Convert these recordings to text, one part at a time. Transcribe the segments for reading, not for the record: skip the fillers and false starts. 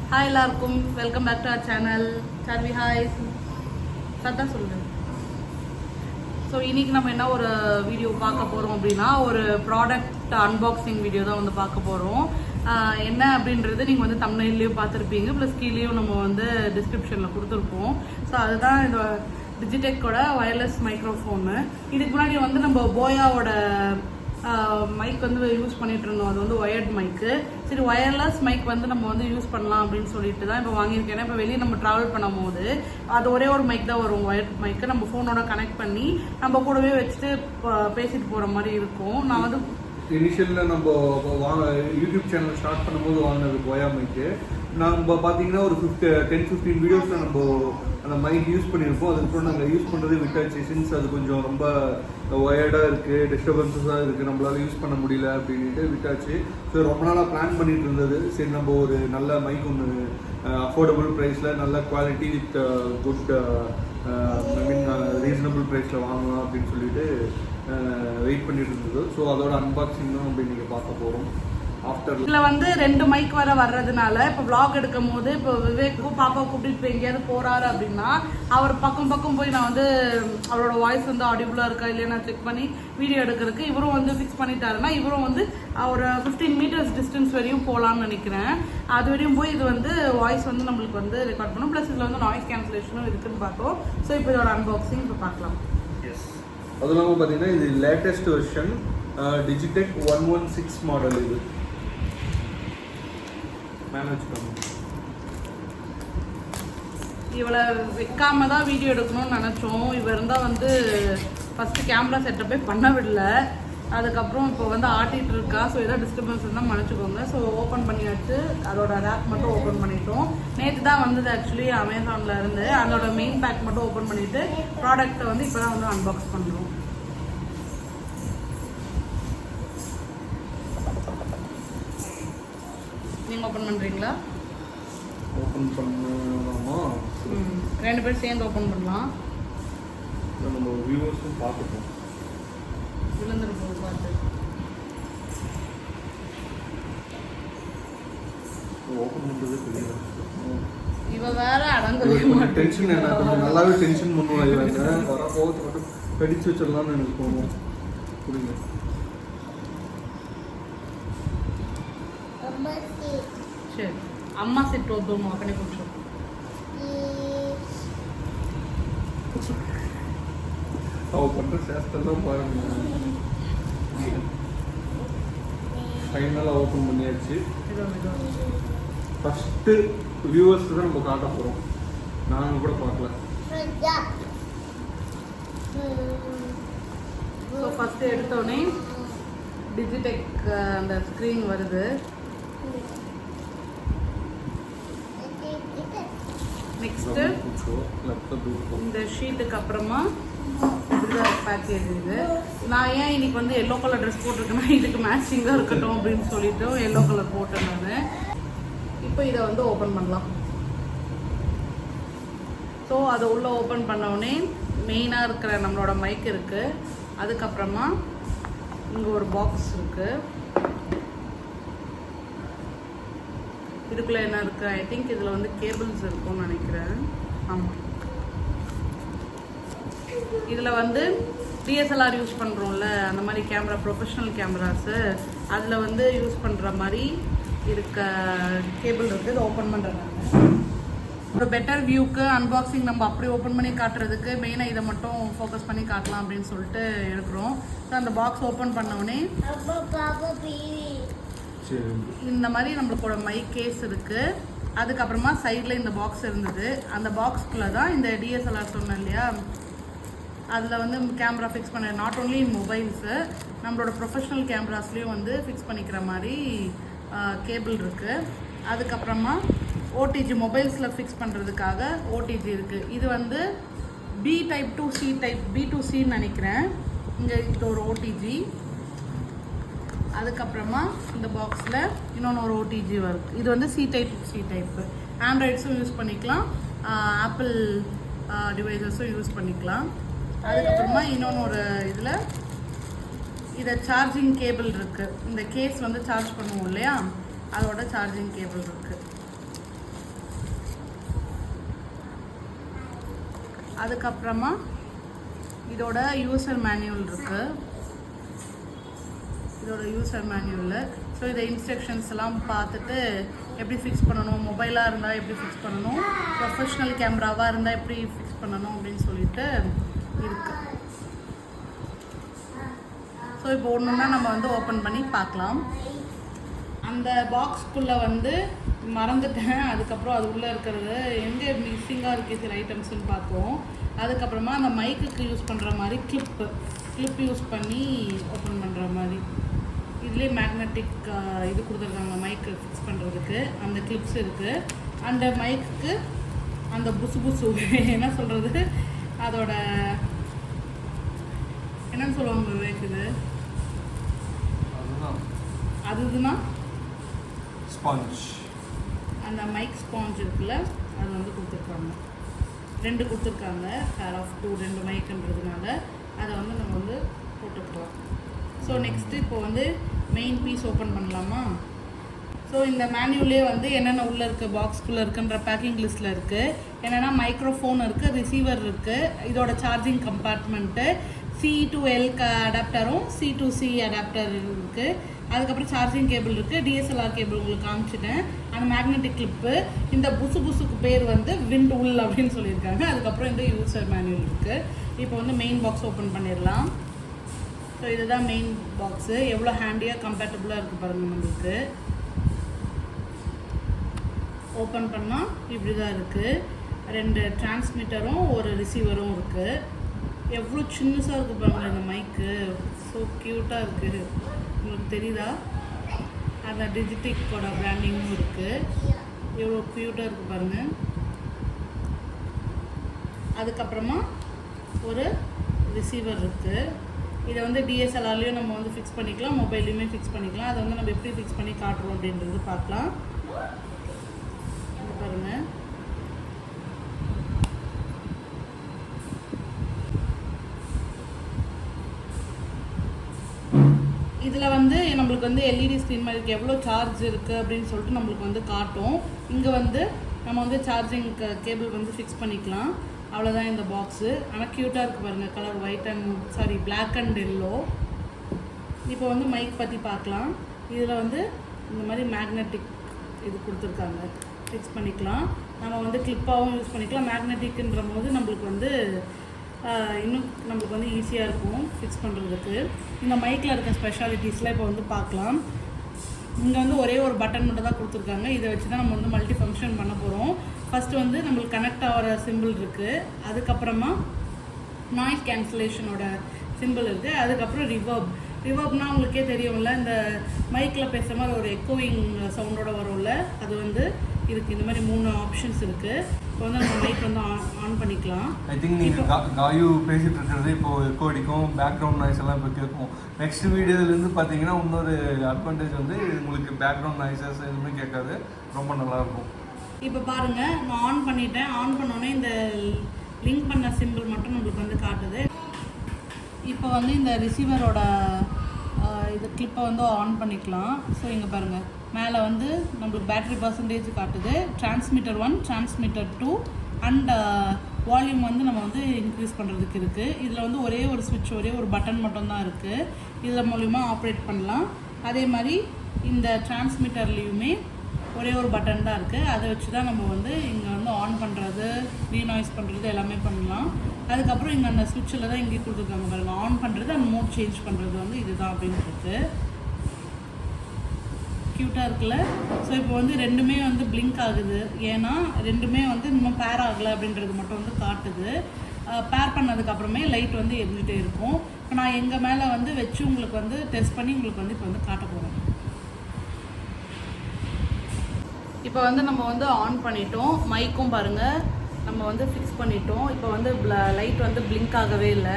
Hi எல்லாருக்கும் welcome back to our channel. Saarvi hi சத்தா சொல்லுங்கள். ஸோ இன்றைக்கி நம்ம என்ன ஒரு வீடியோ பார்க்க போகிறோம் அப்படின்னா, ஒரு ப்ராடக்ட் அன்பாக்சிங் வீடியோ தான் வந்து பார்க்க போகிறோம். என்ன அப்படின்றது நீங்கள் வந்து தம்ப்நெயில்லையும் பார்த்துருப்பீங்க, ப்ளஸ் கீழேயும் நம்ம வந்து டிஸ்கிரிப்ஷனில் கொடுத்துருப்போம். ஸோ அதுதான் இந்த டிஜிடெக்கோட வயர்லெஸ் மைக்ரோஃபோனு. இதுக்கு முன்னாடி வந்து நம்ம போயாவோட மைக் வந்து யூஸ் பண்ணிட்டு இருந்தோம். அது வந்து ஒயர்ட் மைக்கு. சரி, ஒயர்லெஸ் மைக் வந்து நம்ம வந்து யூஸ் பண்ணலாம் அப்படின்னு சொல்லிட்டு தான் இப்போ வாங்கியிருக்கேன். இப்போ வெளியே நம்ம ட்ராவல் பண்ணும் போது அது ஒரே ஒரு மைக் தான் வரும், ஒயர்ட் மைக்கு. நம்ம ஃபோனோட கனெக்ட் பண்ணி நம்ம கூடவே வச்சுட்டு பேசிட்டு போகிற மாதிரி இருக்கும். நான் வந்து இனிஷியலில் நம்ம யூடியூப் சேனல் ஸ்டார்ட் பண்ணும்போது வாங்கினது ஒயா மைக்கு. நம்ம பார்த்தீங்கன்னா ஒரு 10-15 வீடியோஸில் நம்ம அந்த மைக் யூஸ் பண்ணியிருப்போம். அதுக்கப்புறம் நாங்கள் யூஸ் பண்ணுறது விட்டாச்சு. சின்ஸ் அது கொஞ்சம் ரொம்ப ஒயர்டாக இருக்குது, டிஸ்டர்பன்ஸஸாக இருக்குது, நம்மளால யூஸ் பண்ண முடியல அப்படின்ட்டு விட்டாச்சு. ஸோ ரொம்ப நாளாக பிளான் பண்ணிட்டு இருந்தது, சரி நம்ம ஒரு நல்ல மைக் ஒன்று அஃபோர்டபுள் ப்ரைஸில் நல்ல குவாலிட்டி வித் குட் ரீசனபிள் ப்ரைஸில் வாங்கலாம் அப்படின்னு சொல்லிட்டு வெயிட் பண்ணிட்டு இருந்தது. ஸோ அதோட அன்பாக்சிங் தான் அப்படி நீங்கள் பார்க்க போகிறோம். இதில் வந்து 2 மைக் வர வர்றதுனால இப்போ விளாக் எடுக்கும் போது இப்போ விவேக்கும் பாப்பா கூப்பிட்டு இப்போ எங்கேயாவது போகிறாரு அப்படின்னா அவர் பக்கம் போய் நான் வந்து அவரோட வாய்ஸ் வந்து ஆடிபிளாக இருக்கா இல்லையா நான் செக் பண்ணி வீடியோ எடுக்கிறதுக்கு இவரும் வந்து ஃபிக்ஸ் பண்ணிட்டாருன்னா இவரும் வந்து ஒரு 15 மீட்டர்ஸ் டிஸ்டன்ஸ் வரையும் போகலான்னு நினைக்கிறேன். அது வரையும் போய் இது வந்து வாய்ஸ் வந்து நம்மளுக்கு வந்து ரெக்கார்ட் பண்ணும். ப்ளஸ் இதில் வந்து நாய்ஸ் கேன்சலேஷனும் இருக்குன்னு பார்த்தோம். ஸோ இப்போ இதோட அன்பாக்சிங் இப்போ பார்க்கலாம். எஸ், அது இல்லாமல் பார்த்தீங்கன்னா இது லேட்டஸ்ட் வெர்ஷன் டிஜிடெக் 116 மாடல். இது இவளை வைக்காம தான் வீடியோ எடுக்கணும்னு நினச்சோம். இவ இருந்தால் வந்து ஃபஸ்ட்டு கேமரா செட்டப்பே பண்ண விடல. அதுக்கப்புறம் இப்போ வந்து ஆட்டிகிட்டு இருக்கா. ஸோ ஏதாவது டிஸ்டர்பன்ஸ் இருந்தால் மன்னிச்சுக்கோங்க. ஸோ ஓப்பன் பண்ணியாச்சு. அதோட ரேக் மட்டும் ஓப்பன் பண்ணிட்டோம். நேற்று தான் வந்தது ஆக்சுவலி அமேசானில் இருந்து. அதோட மெயின் பேக் மட்டும் ஓப்பன் பண்ணிவிட்டு ப்ராடக்ட்டை வந்து இப்போ தான் வந்து அன்பாக்ஸ் பண்ணுறோம். நீங்கள் ஓப்பன் பண்ணுறீங்களா? ஓப்பன் பண்ணலாமா? 2 பேரும் சேர்ந்து ஓப்பன் பண்ணலாம். நம்ம வியூவர்ஸும் பார்த்துப்போம். விழுந்துருப்போம் பார்த்து ஓப்பன் பண்ணுறது தெரியல. இவ வேற அடங்கவே டென்ஷன், என்ன கொஞ்சம் நல்லாவே டென்ஷன் பண்ணுவாங்க. வர போகிறது மட்டும் கடிச்சு வச்சிடலாம்னு எனக்கு தோணும். புரியுங்க. சரி, అమ్మ సెట్ వద్దాము అక్కడే కూర్చో. அவ பண்ணுற சேஷ்டெல்லாம் பாருங்க. ஃபைனலாக ஓப்பன் பண்ணியாச்சு. ஃபஸ்ட்டு வியூவர்ஸ்க்கு தான் நம்ம காட்ட போகிறோம். நாங்கள் கூட பார்க்கல. ஸோ ஃபஸ்ட்டு எடுத்தோடனே டிஜிடெக் அந்த ஸ்க்ரீன் வருது. நெக்ஸ்ட்டு இந்த ஷீட்டுக்கு அப்புறமா இப்படிதான் பேக்கேஜ். இது நான் ஏன் இன்னைக்கு வந்து எல்லோ கலர் ட்ரெஸ் போட்டிருக்கேன்னா இதுக்கு மேட்சிங் தான் இருக்கட்டும் அப்படின்னு சொல்லிட்டு எல்லோ கலர் போட்டேன் நான். இப்போ இதை வந்து ஓப்பன் பண்ணலாம். ஸோ அதை உள்ளே ஓப்பன் பண்ணோடனே மெயினாக இருக்கிற நம்மளோட மைக் இருக்குது. அதுக்கப்புறமா இங்கே ஒரு பாக்ஸ் இருக்குது. இதுக்குள்ளே என்ன இருக்குது? ஐ திங்க் இதில் வந்து கேபிள்ஸ் இருக்கும்னு நினைக்கிறேன். ஆமாம், இதில் வந்து டிஎஸ்எல்ஆர் யூஸ் பண்ணுறோம்ல, அந்த மாதிரி கேமரா, ப்ரொஃபஷ்னல் கேமராஸு, அதில் வந்து யூஸ் பண்ணுற மாதிரி இருக்க கேபிள் இருக்குது. இதை ஓப்பன் பண்ணுறேன். ஒரு பெட்டர் வியூக்கு அன்பாக்சிங் நம்ம அப்படி ஓப்பன் பண்ணி காட்டுறதுக்கு மெயினாக இதை மட்டும் ஃபோக்கஸ் பண்ணி காட்டலாம் அப்படின்னு சொல்லிட்டு எடுக்கிறோம். ஸோ அந்த பாக்ஸ் ஓப்பன் பண்ணோடனே இந்த மாதிரி நம்மளோட மைக் கேஸ் இருக்குது. அதுக்கப்புறமா சைடில் இந்த பாக்ஸ் இருந்தது. அந்த பாக்ஸ்குள்ளே தான் இந்த டிஎஸ்எல்ஆர் சொன்னேன் இல்லையா, அதில் வந்து கேமரா ஃபிக்ஸ் பண்ண, நாட் ஓன்லி இன் மொபைல்ஸு, நம்மளோட ப்ரொஃபஷ்னல் கேமராஸ்லேயும் வந்து ஃபிக்ஸ் பண்ணிக்கிற மாதிரி கேபிள் இருக்குது. அதுக்கப்புறமா ஓடிஜி மொபைல்ஸில் ஃபிக்ஸ் பண்ணுறதுக்காக ஓடிஜி இருக்குது. இது வந்து B type to C type, B2Cன்னு நினைக்கிறேன். இங்கே இது ஒரு ஓடிஜி. அதுக்கப்புறமா இந்த பாக்ஸில் இன்னொன்று ஒரு ஓடிஜி வருது. இது வந்து சி டைப்பு. ஆண்ட்ராய்ட்ஸும் யூஸ் பண்ணிக்கலாம், ஆப்பிள் டிவைசஸும் யூஸ் பண்ணிக்கலாம். அதுக்கப்புறமா இன்னொன்று ஒரு இதில் இதை சார்ஜிங் கேபிள் இருக்குது. இந்த கேஸ் வந்து சார்ஜ் பண்ணுவோம் இல்லையா, அதோட சார்ஜிங் கேபிள் இருக்குது. அதுக்கப்புறமா இதோட யூசர் மேனுவல் இருக்குது. இதோட யூசர் மேனுவலில் ஸோ இதை இன்ஸ்ட்ரக்ஷன்ஸ் எல்லாம் பார்த்துட்டு எப்படி ஃபிக்ஸ் பண்ணணும், மொபைலாக இருந்தால் எப்படி ஃபிக்ஸ் பண்ணணும், ப்ரொஃபஷ்னல் கேமராவாக இருந்தால் எப்படி ஃபிக்ஸ் பண்ணணும் அப்படின்னு சொல்லிட்டு இருக்குது. ஸோ இப்போ ஒன்றுன்னா நம்ம வந்து ஓப்பன் பண்ணி பார்க்கலாம். அந்த பாக்ஸ்க்குள்ளே வந்து மறந்துட்டேன். அதுக்கப்புறம் அது உள்ளே இருக்கிறது எங்கே மிக்சிங்காக இருக்குது சில ஐட்டம்ஸ்ன்னு பார்த்தோம். அதுக்கப்புறமா அந்த மைக்குக்கு யூஸ் பண்ணுற மாதிரி கிளிப் யூஸ் பண்ணி ஓப்பன் பண்ணுற மாதிரி இதுலேயே மேக்னெட்டிக் இது கொடுத்துருக்காங்க மைக்கு ஃபிக்ஸ் பண்ணுறதுக்கு. அந்த கிளிப்ஸ் இருக்குது. அந்த மைக்குக்கு அந்த புசு என்ன சொல்கிறது, அதோட என்னன்னு சொல்லுவாங்க விவேக்குது, அதுதான் ஸ்பாஞ்ச். அந்த மைக் ஸ்பாஞ்ச் இருக்குல்ல, அது வந்து கொடுத்துருக்காங்க. 2 கொடுத்துருக்காங்க, பேர் ஆஃப் 2 2 மைக்குன்றதுனால அதை வந்து நம்ம வந்து போட்டுக்கலாம். ஸோ நெக்ஸ்ட்டு இப்போ வந்து மெயின் பீஸ் ஓப்பன் பண்ணலாமா? ஸோ இந்த மேனுவலே வந்து என்னென்ன உள்ளே இருக்குது, பாக்ஸ்குள்ளே இருக்குன்ற பேக்கிங் லிஸ்ட்டில் இருக்குது. என்னென்னா மைக்ரோஃபோன் இருக்குது, ரிசீவர் இருக்குது, இதோட charging compartment, C to L அடாப்டரும் C to C adapter இருக்குது. அதுக்கப்புறம் சார்ஜிங் கேபிள் இருக்குது, DSLR கேபிள் உங்களுக்கு காமிச்சிட்டேன், அந்த மேக்னெட்டிக் கிளிப்பு. இந்த புசுக்கு பேர் வந்து விண்ட் உல் அப்படின்னு சொல்லியிருக்காங்க. அதுக்கப்புறம் இந்த யூசர் மேனுவல் இருக்குது. இப்போ வந்து மெயின் பாக்ஸ் ஓப்பன் பண்ணிடலாம். ஸோ இதுதான் மெயின் பாக்ஸு. எவ்வளோ ஹேண்டியாக கம்பேட்டபுளாக இருக்குது பாருங்கள். நம்மளுக்கு ஓப்பன் பண்ணால் இப்படி தான் இருக்குது. 2 டிரான்ஸ்மிட்டரும் ஒரு ரிசீவரும் இருக்குது. எவ்வளோ சின்னஸாக இருக்குது பாருங்கள் இந்த மைக்கு. ஸோ க்யூட்டாக இருக்குது. உங்களுக்கு தெரியுதா? அந்த டிஜிடெக்கோட பிராண்டிங்கும் இருக்குது. எவ்வளோ க்யூட்டாக இருக்குது பாருங்கள். அதுக்கப்புறமா ஒரு ரிசீவர் இருக்குது. இதை வந்து DSLRலேயும் நம்ம வந்து ஃபிக்ஸ் பண்ணிக்கலாம், மொபைல்லையுமே ஃபிக்ஸ் பண்ணிக்கலாம். அதை வந்து நம்ம எப்படி ஃபிக்ஸ் பண்ணி காட்டுறோம் அப்படின்றது பார்க்கலாம். பாருங்கள், இதில் வந்து நம்மளுக்கு வந்து LED ஸ்க்ரீன் மாதிரி இருக்குது, எவ்வளோ சார்ஜ் இருக்குது அப்படின்னு சொல்லிட்டு நம்மளுக்கு வந்து காட்டும். இங்கே வந்து நம்ம வந்து சார்ஜிங் கேபிள் வந்து ஃபிக்ஸ் பண்ணிக்கலாம். அவ்வளோதான் இந்த பாக்ஸு. ஆனால் க்யூட்டாக இருக்குது பாருங்கள். Colour white and black and yellow. இப்போ வந்து மைக் பற்றி பார்க்கலாம். இதில் வந்து இந்த மாதிரி மேக்னெட்டிக் இது கொடுத்துருக்காங்க, ஃபிக்ஸ் பண்ணிக்கலாம். நம்ம வந்து கிளிப்பாகவும் யூஸ் பண்ணிக்கலாம். மேக்னெட்டிக்ன்ற போது நம்மளுக்கு வந்து இன்னும் நம்மளுக்கு வந்து ஈஸியாக இருக்கும் ஃபிக்ஸ் பண்ணுறதுக்கு. இந்த மைக்கில் இருக்க ஸ்பெஷாலிட்டிஸ்லாம் இப்போ வந்து பார்க்கலாம். இங்கே வந்து ஒரே ஒரு பட்டன் மட்டும் தான் கொடுத்துருக்காங்க. இதை வச்சு தான் நம்ம வந்து மல்டி ஃபங்க்ஷன் பண்ண போகிறோம். ஃபஸ்ட்டு வந்து நம்மளுக்கு கனெக்ட் ஆகிற சிம்பிள் இருக்குது. அதுக்கப்புறமா நாய்ஸ் கேன்சலேஷனோட சிம்பிள் இருக்குது. அதுக்கப்புறம் ரிவர்ப்னால் உங்களுக்கே தெரியும்ல, இந்த மைக்கில் பேசுகிற மாதிரி ஒரு எக்கோயிங் சவுண்டோட வரும்ல, அது வந்து இருக்குது. இந்த மாதிரி 3 ஆப்ஷன்ஸ் இருக்குது. இப்போ வந்து நம்ம மைக் வந்து ஆன் பண்ணிக்கலாம். ஐ திங்க் நீங்கள் காயு பேசிகிட்டு இருக்கிறது இப்போது எக்கோ அடிக்கும், பேக்ரவுண்ட் நாய்ஸ் எல்லாம் இப்போ கேட்கும். நெக்ஸ்ட் வீடியோலேருந்து பார்த்தீங்கன்னா இன்னொரு அட்வான்டேஜ் வந்து உங்களுக்கு பேக்ரவுண்ட் நாய்ஸஸ் எதுவுமே கேட்காது, ரொம்ப நல்லாயிருக்கும். இப்போ பாருங்கள், நான் ஆன் பண்ணிட்டேன். ஆன் பண்ணோன்னே இந்த லிங்க் பண்ண சிம்பிள் மட்டும் நம்மளுக்கு வந்து காட்டுது. இப்போ வந்து இந்த ரிசீவரோட இது கிளிப்பை வந்து ஆன் பண்ணிக்கலாம். ஸோ இங்கே பாருங்கள், மேலே வந்து நம்மளுக்கு பேட்டரி பர்சன்டேஜ் காட்டுது. டிரான்ஸ்மிட்டர் 1, டிரான்ஸ்மிட்டர் 2 அண்ட் வால்யூம் வந்து நம்ம வந்து இன்க்ரீஸ் பண்ணுறதுக்கு இருக்குது. இதில் வந்து ஒரே ஒரு ஸ்விட்ச், ஒரே ஒரு பட்டன் மட்டும்தான் இருக்குது. இதில் மூலிமா ஆப்ரேட் பண்ணலாம். அதே மாதிரி இந்த டிரான்ஸ்மிட்டர்லேயுமே ஒரே ஒரு பட்டன் தான் இருக்குது. அதை வச்சு தான் நம்ம வந்து இங்கே வந்து ஆன் பண்ணுறது, ரீநாய்ஸ் பண்ணுறது எல்லாமே பண்ணலாம். அதுக்கப்புறம் இங்கே அந்த ஸ்விட்சில் தான் இங்கே கொடுத்துருக்காங்க பாருங்கள், ஆன் பண்ணுறது அண்ட் மோட் சேஞ்ச் பண்ணுறது வந்து இதுதான் அப்படின்னு இருக்குது. க்யூட்டாக இருக்குல்ல? ஸோ இப்போ வந்து ரெண்டுமே வந்து பிளிங்க் ஆகுது. ஏன்னா ரெண்டுமே வந்து இன்னும் பேர் ஆகலை அப்படின்றது மட்டும் வந்து காட்டுது. பேர் பண்ணதுக்கப்புறமே லைட் வந்து எரிஞ்சிட்டே இருக்கும். இப்போ நான் எங்கள் மேலே வந்து வச்சு உங்களுக்கு வந்து டெஸ்ட் பண்ணி உங்களுக்கு வந்து இப்போ வந்து காட்ட போகிறேன். இப்போ வந்து நம்ம வந்து ஆன் பண்ணிட்டோம். மைக்கும் பாருங்கள் நம்ம வந்து ஃபிக்ஸ் பண்ணிட்டோம். இப்போ வந்து லைட் வந்து பிளிங்க் ஆகவே இல்லை,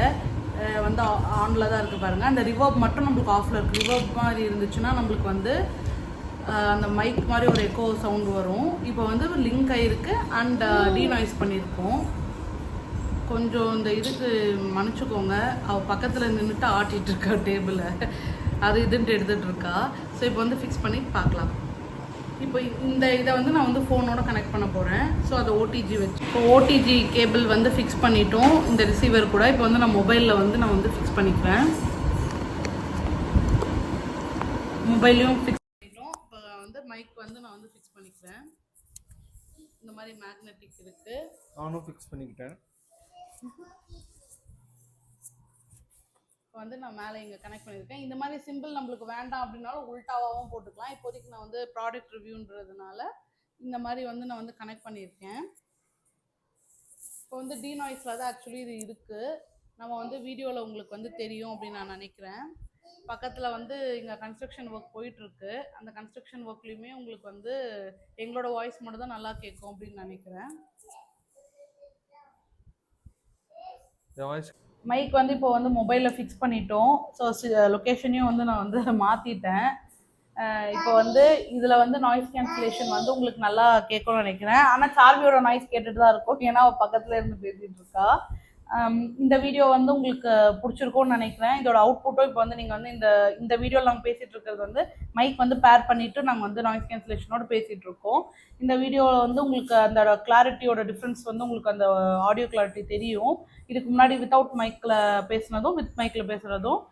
வந்து ஆனில் தான் இருக்குது பாருங்கள். அந்த ரிவர்ப் மட்டும் நம்மளுக்கு ஆஃபில் இருக்குது. ரிவர்ப் மாதிரி இருந்துச்சுன்னா நம்மளுக்கு வந்து அந்த மைக் மாதிரி ஒரு எக்கோ சவுண்ட் வரும். இப்போ வந்து லிங்க் ஆகிருக்கு அண்ட் டீநாய்ஸ் பண்ணியிருக்கோம். கொஞ்சம் இந்த இதுக்கு மன்னிச்சுக்கோங்க, அவள் பக்கத்தில் நின்றுட்டு ஆட்டிகிட்டு இருக்கா டேபிளை, அது இதுன்ட்டு எடுத்துகிட்டு இருக்கா. ஸோ இப்போ வந்து ஃபிக்ஸ் பண்ணி பார்க்கலாம். இப்போ இந்த இதை வந்து நான் வந்து ஃபோனோட கனெக்ட் பண்ண போகிறேன். ஸோ அதை ஓடிஜி வச்சு இப்போ ஓடிஜி கேபிள் வந்து ஃபிக்ஸ் பண்ணிட்டோம் இந்த ரிசீவர் கூட. இப்போ வந்து நான் மொபைலில் வந்து நான் வந்து ஃபிக்ஸ் பண்ணிக்கிறேன். மொபைலையும் ஃபிக்ஸ் பண்ணிட்டோம். இப்போ வந்து மைக் வந்து நான் வந்து ஃபிக்ஸ் பண்ணிக்கிறேன். இந்த மாதிரி மேக்னெட்டிக் இருக்குது. நானும் ஃபிக்ஸ் பண்ணிக்கிட்டேன். இப்போ வந்து நான் மேலே இங்கே கனெக்ட் பண்ணியிருக்கேன். இந்த மாதிரி சிம்பிள் நம்மளுக்கு வேண்டாம் அப்படின்னாலும் உல்டாவாகவும் போட்டுக்கலாம். இப்போதைக்கு நான் வந்து ப்ராடக்ட் ரிவ்யூன்றதுனால இந்த மாதிரி வந்து நான் வந்து கனெக்ட் பண்ணியிருக்கேன். இப்போ வந்து டீநாய்ஸில் தான் ஆக்சுவலி இது இருக்குது. நம்ம வந்து வீடியோவில் உங்களுக்கு வந்து தெரியும் அப்படின்னு நான் நினைக்கிறேன். பக்கத்தில் வந்து இங்கே கன்ஸ்ட்ரக்ஷன் ஒர்க் போயிட்டுருக்கு. அந்த கன்ஸ்ட்ரக்ஷன் ஒர்க்லேயுமே உங்களுக்கு வந்து எங்களோட வாய்ஸ் மட்டும் தான் நல்லா கேட்கும் அப்படின்னு நினைக்கிறேன். மைக் வந்து இப்போ வந்து மொபைலில் ஃபிக்ஸ் பண்ணிட்டோம். ஸோ லொக்கேஷனையும் வந்து நான் வந்து மாற்றிட்டேன். இப்போ வந்து இதில் வந்து நாய்ஸ் கேன்சலேஷன் வந்து உங்களுக்கு நல்லா கேட்கும்னு நினைக்கிறேன். ஆனால் சார்வியோட நாய்ஸ் கேட்டுட்டு தான் இருக்கும், ஏன்னா அவள் பக்கத்தில் இருந்து பேசிகிட்டு இருக்கா. இந்த வீடியோ வந்து உங்களுக்கு பிடிச்சிருக்கும்னு நினைக்கிறேன். இதோட அவுட்புட்டும் இப்போ வந்து நீங்கள் வந்து இந்த வீடியோவில் நாங்கள் பேசிகிட்டு இருக்கிறது வந்து மைக் வந்து பேர் பண்ணிவிட்டு நாங்கள் வந்து நாய்ஸ் கேன்சலேஷனோடு பேசிகிட்டு இருக்கோம். இந்த வீடியோவில் வந்து உங்களுக்கு அந்த கிளாரிட்டியோட டிஃப்ரென்ஸ் வந்து உங்களுக்கு அந்த ஆடியோ கிளாரிட்டி தெரியும். இதுக்கு முன்னாடி வித்தவுட் மைக்கில் பேசுனதும் வித் மைக்கில் பேசுகிறதும்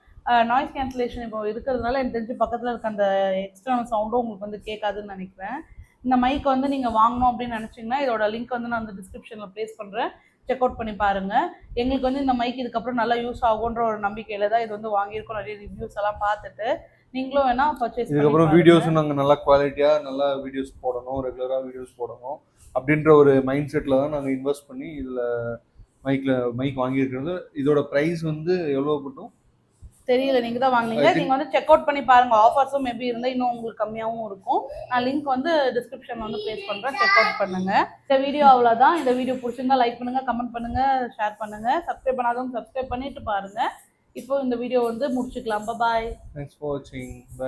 நாய்ஸ் கேன்சலேஷன் இப்போ இருக்கிறதுனால எனக்கு தெரிஞ்சு பக்கத்தில் இருக்க அந்த எக்ஸ்டர்னல் சவுண்டும் உங்களுக்கு வந்து கேட்காதுன்னு நினைக்கிறேன். இந்த மைக்கை வந்து நீங்கள் வாங்கணும் அப்படின்னு நினச்சிங்கன்னா இதோட லிங்க் வந்து நான் வந்து டிஸ்கிரிப்ஷனில் ப்ளேஸ் பண்ணுறேன். செக் அவுட் பண்ணி பாருங்கள். எங்களுக்கு வந்து இந்த மைக் இதுக்கப்புறம் நல்லா யூஸ் ஆகுன்ற ஒரு நம்பிக்கையில் தான் இது வந்து வாங்கியிருக்கோம். நிறைய ரிவ்யூஸ் எல்லாம் பார்த்துட்டு நீங்களும் வேணால் பர்ச்சேஸ் இதுக்கப்புறம் வீடியோஸும் நாங்கள் நல்லா குவாலிட்டியாக நல்லா வீடியோஸ் போடணும், ரெகுலராக வீடியோஸ் போடணும் அப்படின்ற ஒரு மைண்ட் செட்டில் தான் நாங்கள் இன்வெஸ்ட் பண்ணி இதில் மைக் வாங்கியிருக்கிறது. இதோட ப்ரைஸ் வந்து எவ்வளோ பட்டும் தெரியல, நீங்கள் தான் வாங்கினீங்க. நீங்கள் வந்து செக் அவுட் பண்ணி பாருங்கள். ஆஃபர்ஸும் மேபி இருந்தால் இன்னும் உங்களுக்கு கம்மியாகவும் இருக்கும். நான் லிங்க் வந்து டிஸ்கிரிப்ஷனில் வந்து ப்ளேஸ் பண்ணுறேன். செக் அவுட் பண்ணுங்கள். இந்த வீடியோ அவ்வளோதான். இந்த வீடியோ பிடிச்சிருந்தா லைக் பண்ணுங்கள், கமெண்ட் பண்ணுங்கள், ஷேர் பண்ணுங்கள். சப்ஸ்கிரைப் பண்ணாதவங்க சப்ஸ்கிரைப் பண்ணிட்டு பாருங்கள். இப்போ இந்த வீடியோ வந்து முடிச்சுக்கலாம். பாய். தேங்க்ஸ் ஃபார் வாட்சிங். பை.